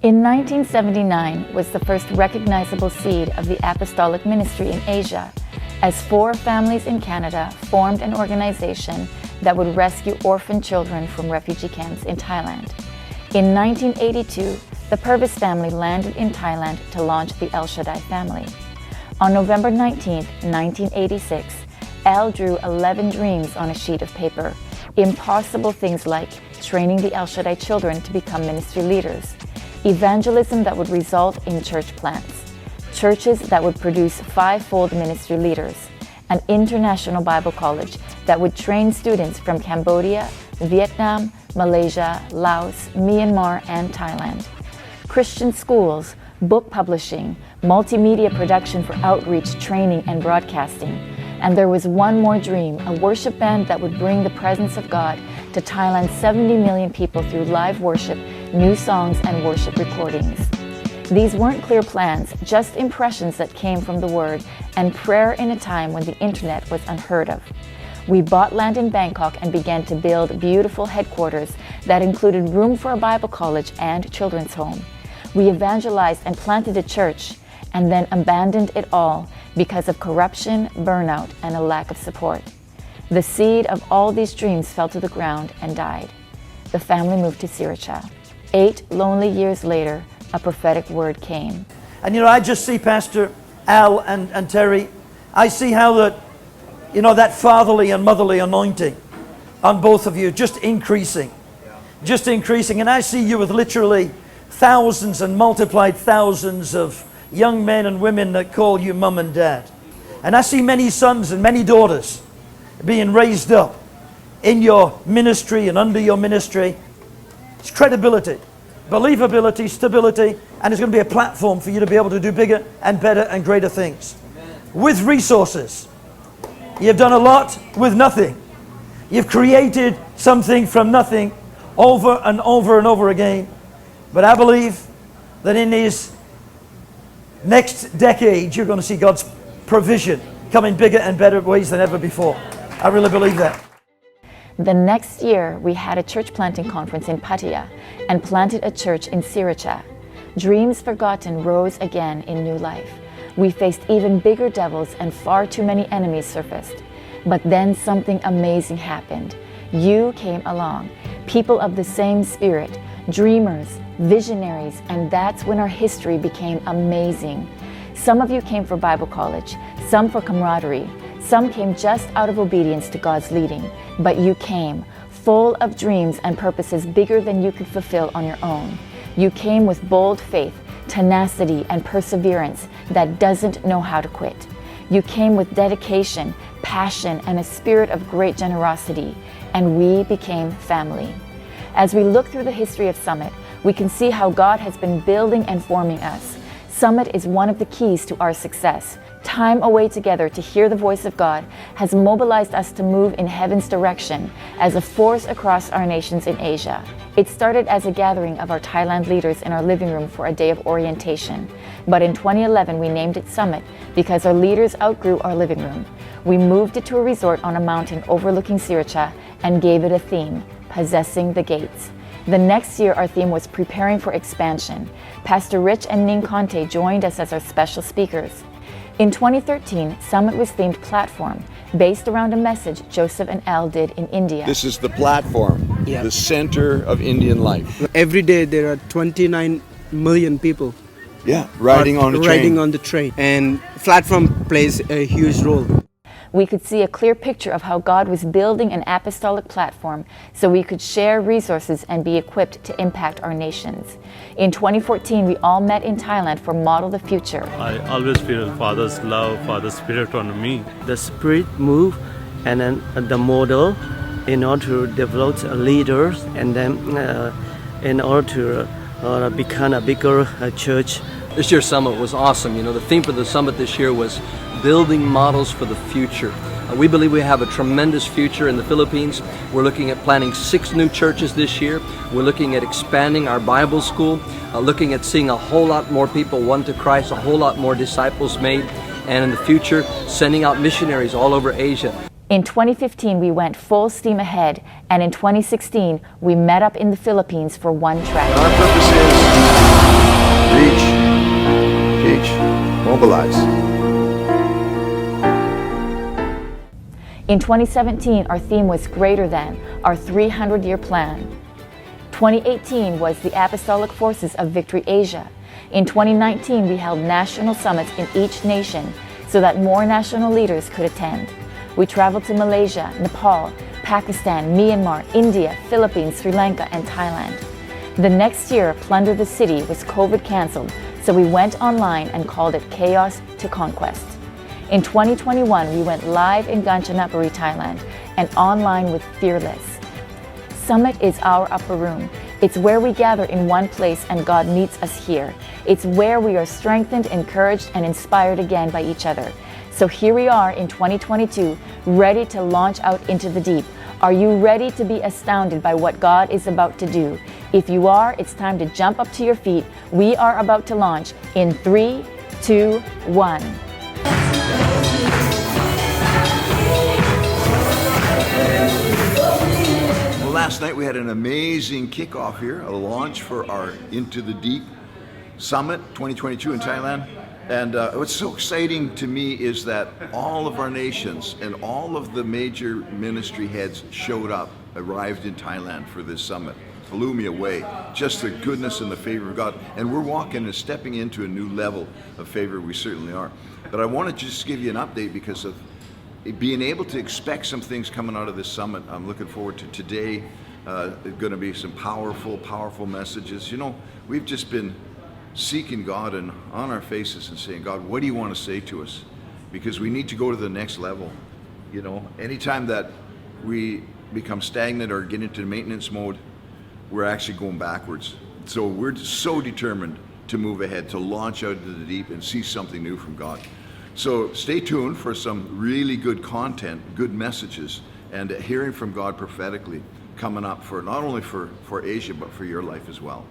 In 1979 was the first recognizable seed of the apostolic ministry in Asia, as 4 families in Canada formed an organization that would rescue orphan children from refugee camps in Thailand. In 1982, the Purvis family landed in Thailand to launch the El Shaddai family. On November 19, 1986, Al drew 11 dreams on a sheet of paper, impossible things like training the El Shaddai children to become ministry leaders, evangelism that would result in church plants, churches that would produce 5-fold ministry leaders, an international Bible college that would train students from Cambodia, Vietnam, Malaysia, Laos, Myanmar, and Thailand, Christian schools, book publishing, multimedia production for outreach, training, and broadcasting. And there was one more dream, a worship band that would bring the presence of God to Thailand's 70 million people through live worship, new songs, and worship recordings. These weren't clear plans, just impressions that came from the Word and prayer in a time when the internet was unheard of. We bought land in Bangkok and began to build beautiful headquarters that included room for a Bible college and children's home. We evangelized and planted a church, and then abandoned it all because of corruption, burnout, and a lack of support. The seed of all these dreams fell to the ground and died. The family moved to Sriracha. 8 lonely years later, a prophetic word came. And I just see Pastor Al and Terry, I see how that fatherly and motherly anointing on both of you just increasing. And I see you with literally thousands and multiplied thousands of young men and women that call you mum and dad. And I see many sons and many daughters being raised up in your ministry and under your ministry. It's credibility, believability, stability, and it's going to be a platform for you to be able to do bigger and better and greater things. Amen. With resources. You've done a lot with nothing. You've created something from nothing over and over and over again. But I believe that in these next decade, you're going to see God's provision come in bigger and better ways than ever before. I really believe that. The next year, we had a church planting conference in Pattaya and planted a church in Sriracha. Dreams forgotten rose again in new life. We faced even bigger devils and far too many enemies surfaced. But then something amazing happened. You came along, people of the same spirit, dreamers, visionaries, and that's when our history became amazing. Some of you came for Bible college, some for camaraderie, some came just out of obedience to God's leading, but you came full of dreams and purposes bigger than you could fulfill on your own. You came with bold faith, tenacity, and perseverance that doesn't know how to quit. You came with dedication, passion, and a spirit of great generosity, and we became family. As we look through the history of Summit, we can see how God has been building and forming us. Summit is one of the keys to our success. Time away together to hear the voice of God has mobilized us to move in heaven's direction as a force across our nations in Asia. It started as a gathering of our Thailand leaders in our living room for a day of orientation. But in 2011, we named it Summit because our leaders outgrew our living room. We moved it to a resort on a mountain overlooking Sriracha and gave it a theme, Possessing the Gates. The next year, our theme was Preparing for Expansion. Pastor Rich and Ning Conte joined us as our special speakers. In 2013, Summit was themed Platform, based around a message Joseph and Al did in India. This is the platform, the center of Indian life. Every day there are 29 million people riding on the train. And platform plays a huge role. We could see a clear picture of how God was building an apostolic platform so we could share resources and be equipped to impact our nations. In 2014, we all met in Thailand for Model the Future. I always feel Father's love, Father's spirit on me. The spirit move and then the model in order to develop leaders and then in order to become a bigger church. This year's summit was awesome. The theme for the summit this year was building models for the future. We believe we have a tremendous future in the Philippines. We're looking at planting 6 new churches this year. We're looking at expanding our Bible school, looking at seeing a whole lot more people won to Christ, a whole lot more disciples made, and in the future, sending out missionaries all over Asia. In 2015, we went full steam ahead, and in 2016, we met up in the Philippines for one track. Our purpose is mobilize. In 2017, our theme was Greater Than, our 300-year plan. 2018 was the Apostolic Forces of Victory Asia. In 2019, we held national summits in each nation so that more national leaders could attend. We traveled to Malaysia, Nepal, Pakistan, Myanmar, India, Philippines, Sri Lanka, and Thailand. The next year, Plunder the City was COVID canceled, so we went online and called it Chaos to Conquest. In 2021, we went live in Kanchanaburi, Thailand, and online with Fearless. Summit is our upper room. It's where we gather in one place and God meets us here. It's where we are strengthened, encouraged, and inspired again by each other. So here we are in 2022, ready to launch out into the deep. Are you ready to be astounded by what God is about to do? If you are, it's time to jump up to your feet. We are about to launch in 3, 2, 1. Last night we had an amazing kickoff here, a launch for our Into the Deep Summit 2022 in Thailand. And what's so exciting to me is that all of our nations and all of the major ministry heads showed up, arrived in Thailand for this summit. Blew me away. Just the goodness and the favor of God. And we're walking and stepping into a new level of favor, we certainly are. But I want to just give you an update because of being able to expect some things coming out of this summit. I'm looking forward to today. Going to be some powerful messages. You know, we've just been seeking God and on our faces and saying, God, what do you want to say to us? Because we need to go to the next level. You know, anytime that we become stagnant or get into maintenance mode, we're actually going backwards. So we're so determined to move ahead, to launch out into the deep and see something new from God. So stay tuned for some really good content, good messages, and hearing from God prophetically coming up for not only for Asia, but for your life as well.